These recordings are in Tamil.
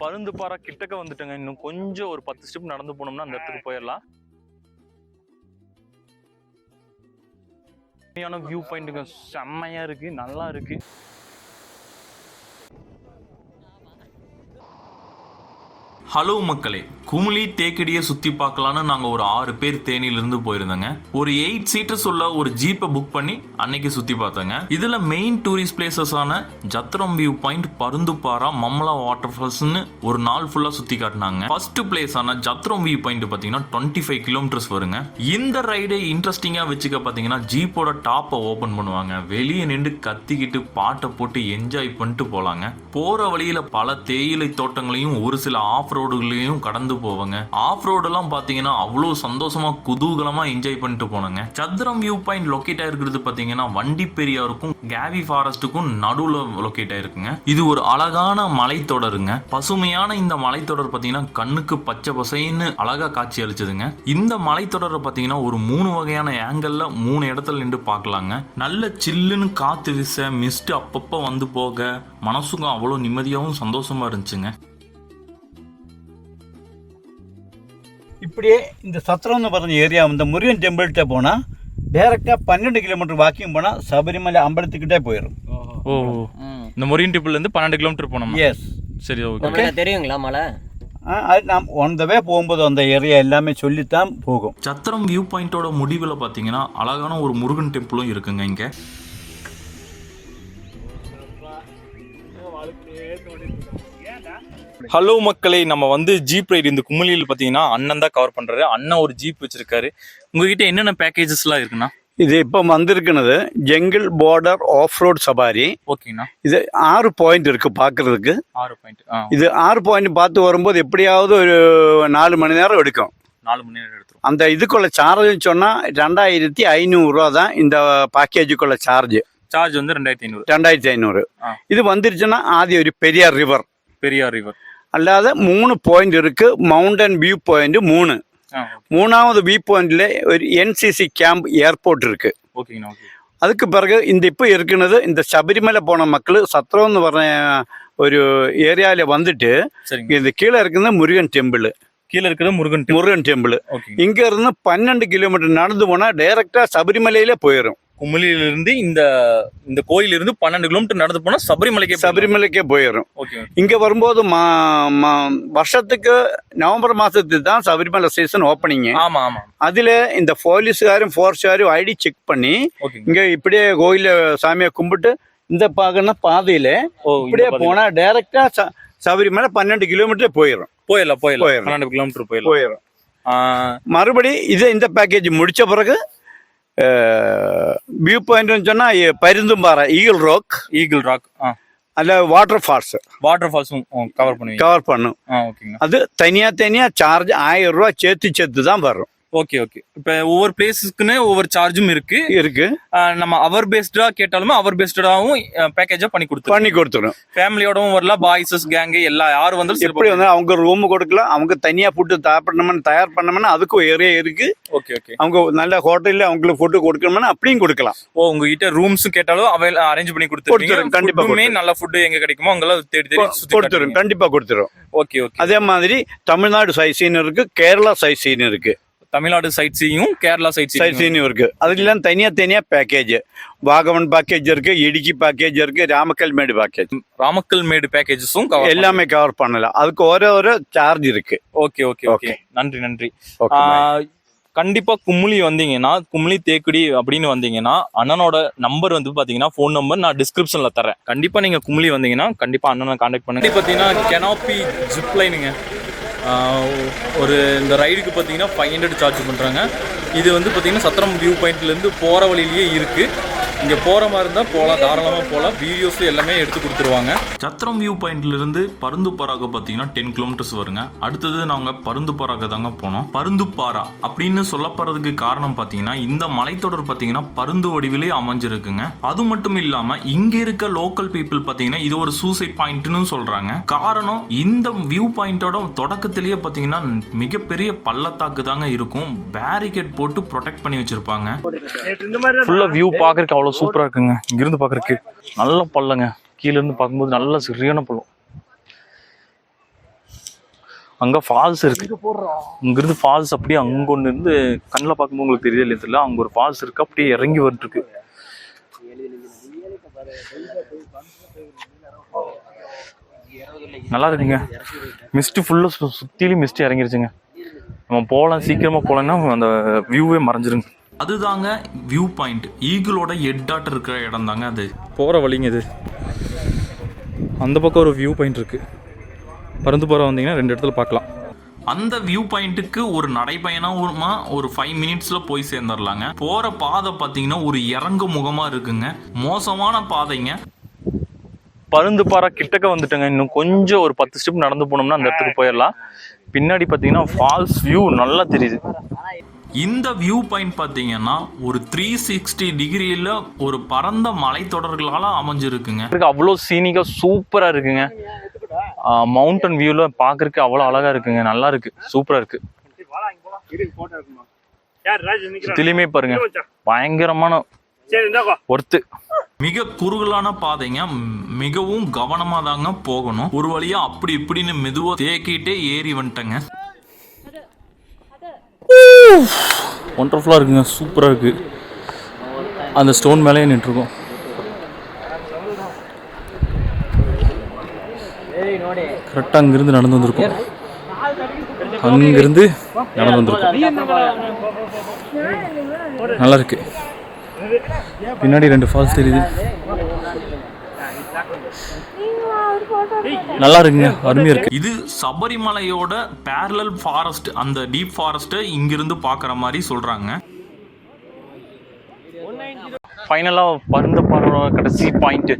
பருந்துப்பாறை கிட்டக்க வந்துட்டேங்க. இன்னும் கொஞ்சம் ஒரு 10 ஸ்டெப் நடந்து போனோம்னா அந்த இடத்துக்கு போயிடலாம். வியூ பாயிண்ட்டுங்க, செம்மையா இருக்கு, நல்லா இருக்கு. ஹலோ மக்களே, குமுளி தேக்கடியை சுற்றி பார்க்கலான்னு நாங்கள் ஒரு 6 பேர் தேனியிலிருந்து போயிருந்தோங்க. ஒரு 8 சீட்டர்ஸ் உள்ள ஒரு ஜீப்பை புக் பண்ணி அன்னைக்கு சுற்றி பார்த்தோங்க. இதில் மெயின் டூரிஸ்ட் பிளேசஸான Jathiram view point, Parunthuparai, Mammala water ஃபால்ஸ்னு ஒரு நாள் ஃபுல்லாக சுற்றி காட்டினாங்க. ஃபர்ஸ்ட் பிளேஸான ஜத்திரம் வியூ பாயிண்ட் பார்த்தீங்கன்னா 25 கிலோமீட்டர்ஸ் வருங்க. இந்த ரைடை இன்ட்ரெஸ்டிங்காக வச்சுக்க பார்த்தீங்கன்னா ஜீப்போட டாப்பை ஓப்பன் பண்ணுவாங்க. வெளியே நின்று கத்திக்கிட்டு பாட்டை போட்டு என்ஜாய் பண்ணிட்டு போகலாங்க. போகிற வழியில் பல தேயிலை தோட்டங்களையும் ஒரு சில ஆஃப் ரோடுகளையும் கடந்து போவாங்க. ஆஃப் ரோடெல்லாம் பாத்தீங்கன்னா அவ்வளவு சந்தோஷமா குதூகலமா என்ஜாய் பண்ணிட்டு போனாங்க. சத்திரம் வியூ பாயிண்ட் லொக்கேட் ஆயிருக்கிறது பாத்தீங்கன்னா வண்டி பெரியாருக்கும் கேவி ஃபாரஸ்டுக்கும் நடுவுல லொக்கேட் ஆயிருக்குங்க. இது ஒரு அழகான மலைத்தொடருங்க. பசுமையான இந்த மலைத்தொடர் பாத்தீங்கன்னா கண்ணுக்கு பச்சை பசைன்னு அழகா காட்சி அளிச்சதுங்க. இந்த மலைத்தொடரை பாத்தீங்கன்னா ஒரு 3 வகையான ஆங்கிள் 3 இடத்துல நின்று பார்க்கலாங்க. நல்ல சில்லுன்னு காத்து வீச, மிஸ்ட் அப்பப்ப வந்து போக மனசுக்கும் அவ்வளவு நிம்மதியாகவும் சந்தோஷமா இருந்துச்சுங்க. இப்படியே இந்த சத்திரம்னு പറഞ്ഞ ஏரியா இந்த முருகன் டெம்பிள்கிட்ட போனால் டேரெக்டாக 12 கிலோமீட்டர் வாக்கிங் போனால் சபரிமலை அம்பலத்துக்கிட்டே போயிடும். ஓ, இந்த முருகன் டெம்பிள்லேருந்து 12 கிலோமீட்டர் போனோம். எஸ், சரி, ஓகே. தெரியுங்களா மலை? அது நாம் ஒன் த வே போகும்போது அந்த ஏரியா எல்லாமே சொல்லித்தான் போகும். சத்திரம் வியூ பாயிண்டோட முடிவில் பார்த்தீங்கன்னா அழகான ஒரு முருகன் டெம்பிளும் இருக்குங்க. இங்கே ஹலோ மக்களே, நம்ம வந்து ஜீப் ரைடு இந்த குமுளியில் பார்த்தீங்கன்னா அண்ணன் தான் கவர் பண்ணுறாரு. அண்ணன் ஒரு ஜீப் வச்சிருக்காரு. உங்ககிட்ட என்னென்ன பேக்கேஜஸ்லாம் இருக்குண்ணா? இது இப்போ வந்திருக்கிறது jungle border of road safari. ஓகேண்ணா. இது 6 பாயிண்ட் இருக்கு பார்க்கறதுக்கு. 6 பாயிண்ட். இது 6 பாயிண்ட் பார்த்து வரும்போது எப்படியாவது ஒரு 4 மணி நேரம் எடுக்கும். 4 மணி நேரம் எடுத்துரும். அந்த இதுக்குள்ள சார்ஜ் சொன்னால் 2500 ரூபா தான் இந்த பேக்கேஜுக்குள்ள சார்ஜ். சார்ஜ் வந்து 2500. 2500. இது வந்துருச்சுன்னா ஆதி ஒரு பெரியார் ரிவர். அல்லாத 3 பாயிண்ட் இருக்கு. Mountain view point 3. 3வது வியூ பாயிண்ட்ல ஒரு என்சிசி கேம்ப் ஏர்போர்ட் இருக்கு. அதுக்கு பிறகு இந்த இப்போ இருக்கிறது இந்த சபரிமலை போன மக்கள் சத்திரம்னு வர ஒரு ஏரியால வந்துட்டு இந்த கீழே இருக்கிறது முருகன் டெம்பிள். கீழே இருக்கிறது முருகன் டெம்பிள். இங்க இருந்து 12 கிலோமீட்டர் நடந்து போனா டைரக்டா சபரிமலையில போயிடும். குமுளியிலிருந்து இந்த கோயிலிருந்து 12 கிலோமீட்டர் நடந்து போனா சபரிமலைக்கே போயிடும். இங்க வரும்போது வருஷத்துக்கு நவம்பர் மாசத்துக்கு தான் சபரிமலை சீசன் ஓப்பனிங். அதுல இந்த போலீஸ்காரும் போர்ஸ்காரும் ஐடி செக் பண்ணி இங்க இப்படியே கோயில சாமியை கும்பிட்டு இந்த பாதையில இப்படியே போனா டைரக்டா சபரிமலை 12 கிலோமீட்டர் போயிடும். 12 கிலோமீட்டர் போயிடும். மறுபடி இந்த பேக்கேஜ் முடிச்ச பிறகு வியூ பாயிண்ட் சொன்னா பருந்தும்பாறை, ஈகிள் ராக் அல்ல வாட்டர் ஃபால்ஸும் கவர் பண்ணும். அது தனியா சார்ஜ் 1000 ரூபா சேர்த்து தான் வரும். ஓகே. இப்ப ஒவ்வொரு பிளேஸுக்குன்னு ஒவ்வொரு சார்ஜும் இருக்கு. நம்ம அவர் பேஸ்டா கேட்டாலுமே அவர் பேஸ்டாவும் பேக்கேஜா பண்ணி கொடுத்துரும். ஃபேமிலியோடவும் வரலாம், பாய்ஸஸ் கேங் எல்லா யாரும் வந்தாலும் எப்படி வந்து அவங்க ரூம் கொடுக்கலாம். அவங்க தனியா ஃபுட்டு தயார் பண்ணணும்னா அதுக்கும் ஏரியா இருக்கு. அவங்க நல்ல ஹோட்டல்ல அவங்களுக்கு ஃபுட்டு கொடுக்கணும்னா அப்படியும் கொடுக்கலாம். உங்ககிட்ட ரூம்ஸ் கேட்டாலும் அரேஞ்ச் பண்ணி கொடுத்துருவோம். கண்டிப்பா நல்ல ஃபுட்டு எங்க கிடைக்குமோ அங்கெல்லாம் தேடி கொடுத்துரும். கண்டிப்பா கொடுத்துரும். ஓகே. அதே மாதிரி தமிழ்நாடு சைட் சீன் இருக்கு, கேரளா சைட் சீன் இருக்கு. தமிழ்நாடு சைட் சீயும் கேரளா சைட் சீயும் இருக்கு. அதுலாம் தனியா பேக்கேஜ். வாகவன் பேக்கேஜ் இருக்கு, இடுக்கி பேக்கேஜ் இருக்கு, ராமக்கல்மேடு பேக்கேஜஸும் எல்லாமே கவர் பண்ணலாம். அதுக்கு ஒரு சார்ஜ் இருக்கு. ஓகே. நன்றி. கண்டிப்பா குமுளி வந்தீங்கன்னா, குமுளி தேக்கடி அப்படின்னு வந்தீங்கன்னா அண்ணனோட நம்பர் வந்து பாத்தீங்கன்னா ஃபோன் நம்பர் நான் டிஸ்கிரிப்ஷன்ல தரேன். கண்டிப்பா நீங்க குமுளி வந்தீங்கன்னா கண்டிப்பா அண்ணனை கான்டாக்ட் பண்ணுங்க. பாத்தீங்கன்னா கெனாப்பி ஜிப் லைனுங்க. ஒரு இந்த ரைடுக்கு பார்த்தீங்கன்னா 500 சார்ஜ் பண்ணுறாங்க. இது வந்து பார்த்தீங்கன்னா சத்திரம் வியூ பாயிண்ட்லேருந்து போகிற வழியிலேயே இருக்குது. இங்கே போகிற மாதிரி இருந்தால் போகலாம், தாராளமாக போகலாம். வீடியோஸ் எல்லாமே எடுத்து கொடுத்துருவாங்க. சத்திரம் வியூ பாயிண்ட்லேருந்து பருந்துப்பாறாக்கு பார்த்தீங்கன்னா 10 கிலோமீட்டர்ஸ் வருங்க. அடுத்தது நாங்கள் பருந்துப்பாறாக்கு தாங்க போனோம். பருந்துப்பாறா அப்படின்னு சொல்லப்படுறதுக்கு காரணம் பார்த்தீங்கன்னா இந்த மலைத்தொடர் பார்த்தீங்கன்னா பருந்து வடிவிலே அமைஞ்சிருக்குங்க. அது மட்டும் இல்லாமல் இங்கே இருக்க லோக்கல் பீப்புள் பார்த்தீங்கன்னா இது ஒரு சூசைட் பாயிண்ட்னு சொல்கிறாங்க. காரணம் இந்த வியூ பாயிண்டோட தொடக்கத்திலேயே பார்த்தீங்கன்னா மிகப்பெரிய பள்ளத்தாக்கு தாங்க இருக்கும். பேரிகேட் போட்டு ப்ரொடெக்ட் பண்ணி வச்சிருப்பாங்க. ஃபுல்லாக வியூ பார்க்கறதுக்கு அவ்வளோ சூப்பராக இருக்குங்க. இங்கிருந்து பார்க்கறதுக்கு நல்ல பள்ளங்க. கீழே இருந்து பார்க்கும்போது நல்ல சரியான பள்ளம். அங்கே ஃபால்ஸ் இருக்கு. இங்கிருந்து ஃபால்ஸ் அப்படியே அங்கே ஒன்று இருந்து கண்ணில் பார்க்கும்போது உங்களுக்கு தெரியல இல்லையா தெரியல, அங்கே ஒரு ஃபால்ஸ் இருக்கு, அப்படியே இறங்கி வந்துருக்கு. நல்லா இருக்குங்க. மிஸ்ட் ஃபுல்லாக சுற்றிலும் மிஸ்ட் இறங்கிருச்சுங்க. நம்ம போகலாம், சீக்கிரமாக போகலன்னா அந்த வியூவே மறைஞ்சிருங்க. அதுதாங்க வியூ பாயிண்ட். ஈகிளோட ஹெட்டாட்டு இருக்கிற இடம் தாங்க அது. போகிற வழிங்க இது. அந்த பக்கம் ஒரு வியூ பாயிண்ட் இருக்குது. பருந்துபாறை வந்தீங்கன்னா 2 இடத்துல பார்க்கலாம். அந்த வியூ பாயிண்ட்டுக்கு ஒரு நடைப்பயணமா ஒரு 5 மினிட்ஸில் போய் சேர்ந்துடலாங்க. போகிற பாதை பார்த்தீங்கன்னா ஒரு இறங்கு முகமாக இருக்குங்க. மோசமான பாதைங்க. பருந்துபாறை கிட்டக்க வந்துட்டேங்க. இன்னும் கொஞ்சம் ஒரு 10 ஸ்டெப் நடந்து போனோம்னா அந்த இடத்துக்கு போயிடலாம். பின்னாடி பார்த்தீங்கன்னா ஃபால்ஸ் வியூ நல்லா தெரியுது. இந்த வியூ பாயிண்ட் பார்த்தீங்கன்னா ஒரு 360 டிகிரியில் ஒரு பரந்த மலைத்தொடர்களால் அமைஞ்சிருக்குங்க. அவ்வளோ சீனிக்காக சூப்பராக இருக்குங்க. மவுண்டன் வியூவில் பார்க்கறதுக்கு அவ்வளோ அழகாக இருக்குங்க. நல்லா இருக்கு, சூப்பராக இருக்கு. சுத்திலையுமே பாருங்க, பயங்கரமான ஒர்த்து. மிக குறுகலான பாதைங்க. மிகவும் கவனமாக தாங்க போகணும். ஒரு வழியா அப்படி இப்படின்னு மெதுவாக தேக்கிட்டே ஏறி வந்துட்டேங்க. ஒண்டர்ஃபுல்லாக இருக்குங்க, சூப்பராக இருக்கு. அந்த ஸ்டோன் மேலேயே நின்றுருக்கோம். கரெக்டாக அங்கிருந்து நடந்து வந்திருக்கோம். அங்கிருந்து நடந்து வந்திருக்கோம். நல்லா இருக்கு. பின்னாடி 2 ஃபால்ஸ் தெரியுது. நல்லா இருக்குங்க, அருமையா இருக்கு. இது சபரிமலையோட பேரலல் ஃபாரஸ்ட், அந்த டீப் ஃபாரஸ்ட்டை இங்கிருந்து பார்க்குற மாதிரி சொல்றாங்க. ஃபைனலாக பருந்துபாறை கடைசி பாயிண்ட்,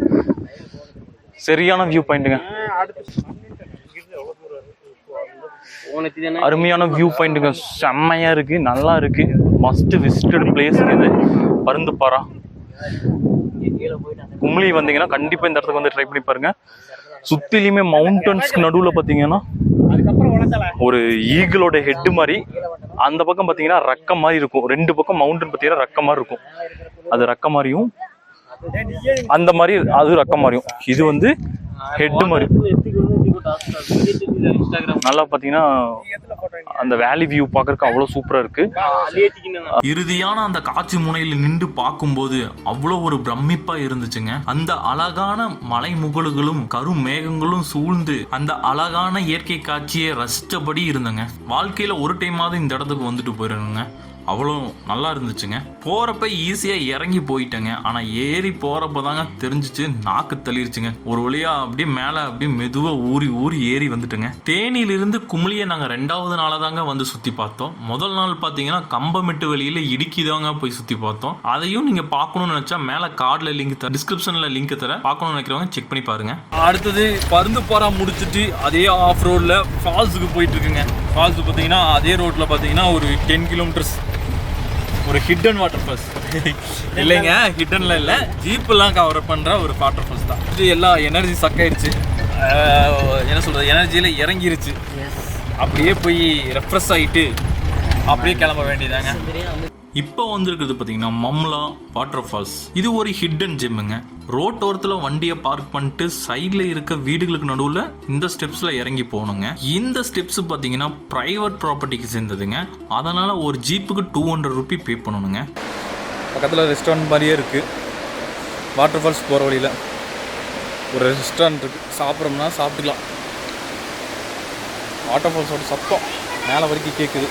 சரியான வியூ பாயிண்ட்டுங்க. அருமையான வியூ பாயிண்ட்டுங்க, செம்மையா இருக்கு, நல்லா இருக்கு. மஸ்ட் விசிட்டட் பிளேஸ் இது பருந்துபாறை. கும்ளி வந்தீங்கன்னா கண்டிப்பா இந்த இடத்துக்கு வந்து ட்ரை பண்ணி பாருங்க. சுத்திலையுமே மவுண்டன்ஸ்க்கு நடுவில் பார்த்தீங்கன்னா ஒரு ஈகிளோட ஹெட் மாதிரி, அந்த பக்கம் பார்த்தீங்கன்னா ரக்க மாதிரி இருக்கும். 2 பக்கம் மவுண்டன் பார்த்தீங்கன்னா ரக்க மாதிரி இருக்கும். அது ரக்க மாதிரியும், அந்த மாதிரி அது ரக்க மாதிரியும். இது வந்து ஹெட் மாதிரி. நல்லா பார்த்தீங்கன்னா அந்த வேலி வியூ பார்க்கறதுக்கு அவ்வளோ சூப்பராக இருக்கு. இறுதியான அந்த காட்சி முனையில் நின்று பார்க்கும்போது அவ்வளோ ஒரு பிரமிப்பா இருந்துச்சுங்க. அந்த அழகான மலை முகடுகளும் கரும் மேகங்களும் சூழ்ந்து அந்த அழகான இயற்கை காட்சியை ரசித்தபடி இருந்தங்க. வாழ்க்கையில ஒரு டைமாவது இந்த இடத்துக்கு வந்துட்டு போயிருங்க. அவ்வளோ நல்லா இருந்துச்சுங்க. போகிறப்ப ஈஸியாக இறங்கி போயிட்டேங்க. ஆனால் ஏறி போகிறப்ப தாங்க தெரிஞ்சிச்சு, நாக்கு தள்ளிருச்சுங்க. ஒரு வழியாக அப்படியே மேலே அப்படியே மெதுவாக ஊறி ஏறி வந்துட்டுங்க. தேனியிலிருந்து குமிளியை நாங்கள் 2வது நாளாக தாங்க வந்து சுற்றி பார்த்தோம். முதல் நாள் பார்த்தீங்கன்னா கம்பமெட்டு வெளியில் இடுக்கி தாங்க போய் சுற்றி பார்த்தோம். அதையும் நீங்கள் பார்க்கணும்னு நினச்சா மேலே கார்டில் லிங்க் தர, டிஸ்கிரிப்ஷனில் லிங்க் தர, பார்க்கணும்னு நினைக்கிறவங்க செக் பண்ணி பாருங்க. அடுத்தது பருந்துபாறை முடிச்சுட்டு அதே ஆஃப் ரோடில் ஃபால்ஸுக்கு போயிட்டு இருக்குங்க. ஃபால்ஸ் பார்த்தீங்கன்னா அதே ரோட்டில் பார்த்தீங்கன்னா ஒரு 10 கிலோமீட்டர்ஸ் ஒரு ஹிடன் வாட்டர் ஃபால்ஸ். இல்லைங்க, ஹிடன்ல இல்லை, ஜீப்பெல்லாம் கவர் பண்ணுற ஒரு வாட்டர் ஃபால்ஸ் தான். இது எல்லா எனர்ஜி சக்காயிடுச்சு, என்ன சொல்கிறது, எனர்ஜியில் இறங்கிருச்சு. அப்படியே போய் ரெஃப்ரெஷ் ஆகிட்டு அப்படியே கிளம்ப வேண்டியதாங்க. இப்போ வந்திருக்கிறது பார்த்தீங்கன்னா மம்லா வாட்டர் ஃபால்ஸ். இது ஒரு ஹிடன் ஜிம்முங்க. ரோட்டோரத்தில் வண்டியை பார்க் பண்ணிட்டு சைடில் இருக்க வீடுகளுக்கு நடுவில் இந்த ஸ்டெப்ஸில் இறங்கி போகணுங்க. இந்த ஸ்டெப்ஸ் பார்த்தீங்கன்னா ப்ரைவேட் ப்ராப்பர்ட்டிக்கு சேர்ந்ததுங்க. அதனால் ஒரு ஜீப்புக்கு 200 ரூபி பே பண்ணணுங்க. பக்கத்தில் ரெஸ்டாரண்ட் மாதிரியே இருக்குது. வாட்டர் ஃபால்ஸ் போகிற வழியில் ஒரு ரெஸ்டாரண்ட் இருக்குது. சாப்பிட்றோம்னா சாப்பிட்டுக்கலாம். வாட்டர் ஃபால்ஸோட சத்தம் மேலே வரைக்கும் கேட்குது.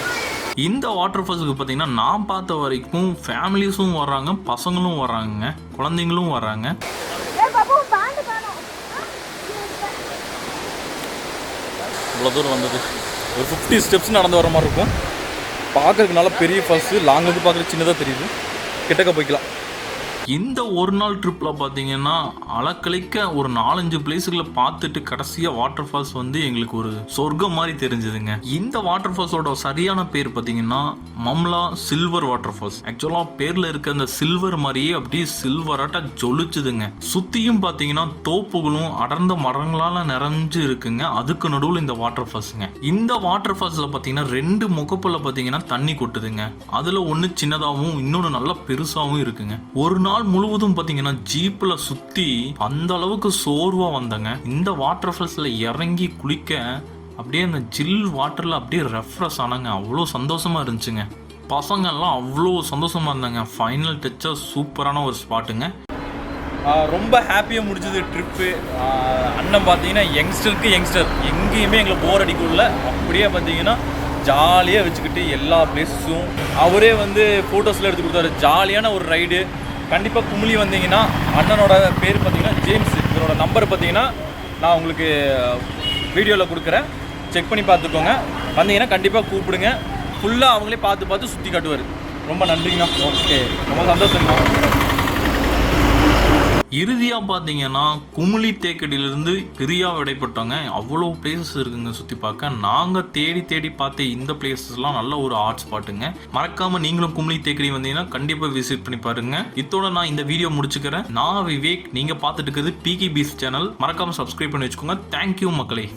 இந்த வாட்டர் ஃபால்ஸுக்கு பார்த்தீங்கன்னா நான் பார்த்த வரைக்கும் ஃபேமிலிஸும் வர்றாங்க, பசங்களும் வர்றாங்க, குழந்தைங்களும் வர்றாங்க. இவ்வளோ தூரம் வந்தது ஒரு 50 ஸ்டெப்ஸ் நடந்து வர மாதிரி இருக்கும். பார்க்கறதுக்கு நல்லா பெரிய ஃபால்ஸு, லாங் வந்து பார்க்குறது சின்னதாக தெரியுது. கிட்டக்க போய்க்கலாம். இந்த ஒரு நாள் ட்ரிப்பில் பார்த்தீங்கன்னா அளக்களிக்க ஒரு 4-5 பிளேஸுகளை பார்த்துட்டு கடைசியாக வாட்டர் ஃபால்ஸ் வந்து எங்களுக்கு ஒரு சொர்க்கம் மாதிரி தெரிஞ்சதுங்க. இந்த வாட்டர் ஃபால்ஸோட சரியான பேர் பார்த்தீங்கன்னா மம்லா சில்வர் வாட்டர் ஃபால்ஸ். ஆக்சுவலாக பேரில் இருக்க அந்த சில்வர் மாதிரியே அப்படியே சில்வராட்ட ஜொலிச்சுதுங்க. சுற்றியும் பார்த்தீங்கன்னா தோப்புகளும் அடர்ந்த மரங்களால் நிறைஞ்சு இருக்குங்க. அதுக்கு நடுவில் இந்த வாட்டர் ஃபால்ஸுங்க. இந்த வாட்டர் ஃபால்ஸில் பார்த்தீங்கன்னா 2 முகப்பில் பார்த்தீங்கன்னா தண்ணி கொட்டுதுங்க. அதில் ஒன்று சின்னதாகவும் இன்னொன்று நல்லா பெருசாகவும் இருக்குங்க. ஒரு நாள் முழுவதும் பாத்தீங்கன்னா ஜீப்ல சுத்தி அந்த அளவுக்கு சோர்வா வந்தாங்க. இந்த வாட்டர் ஃபால்ஸ்ல இறங்கி குளிக்க அப்படியே அந்த ஜில் வாட்டரில் அப்படியே ரெஃப்ரெஷ் ஆனாங்க. அவ்வளோ சந்தோஷமாக இருந்துச்சுங்க. பசங்கள்லாம் அவ்வளோ சந்தோஷமாக இருந்தாங்க. ஃபைனல் டச்சாக சூப்பரான ஒரு ஸ்பாட்டுங்க. ரொம்ப ஹாப்பியாக முடிஞ்சது ட்ரிப்பு. அண்ணன் பார்த்தீங்கன்னா யங்ஸ்டர் எங்கேயுமே எங்களை போர் அடிக்கல. அப்படியே பார்த்தீங்கன்னா ஜாலியாக வச்சுக்கிட்டு எல்லா பிளேஸும் அவரே வந்து ஃபோட்டோஸில் எடுத்து கொடுத்தாரு. ஜாலியான ஒரு ரைடு. கண்டிப்பாக குமுளி வந்தீங்கன்னா அண்ணனோட பேர் பார்த்தீங்கன்னா ஜேம்ஸ். இவரோட நம்பர் பார்த்தீங்கன்னா நான் உங்களுக்கு வீடியோவில் கொடுக்குறேன், செக் பண்ணி பார்த்துக்கோங்க. வந்தீங்கன்னா கண்டிப்பாக கூப்பிடுங்க. ஃபுல்லாக அவங்களே பார்த்து சுற்றி காட்டுவார். ரொம்ப நன்றிங்கண்ணா. ஓகே, ரொம்ப சந்தோஷங்கண்ணா. இறுதியாக பார்த்தீங்கன்னா குமுளி தேக்கடியிலிருந்து பிரியாக விடைப்பட்டோங்க. அவ்வளோ பிளேசஸ் இருக்குங்க சுற்றி பார்க்க. நாங்கள் தேடி பார்த்த இந்த பிளேசஸ்லாம் நல்ல ஒரு ஆர்ட் ஸ்பாட்டுங்க. மறக்காமல் நீங்களும் குமுளி தேக்கடி வந்தீங்கன்னா கண்டிப்பாக விசிட் பண்ணி பாருங்க. இதோட நான் இந்த வீடியோ முடிச்சுக்கிறேன். நான் விவேக், நீங்கள் பார்த்துட்டு இருக்கிறது பிகே பீஸ் சேனல். மறக்காமல் சப்ஸ்கிரைப் பண்ணி வச்சுக்கோங்க. தேங்க்யூ மக்களே.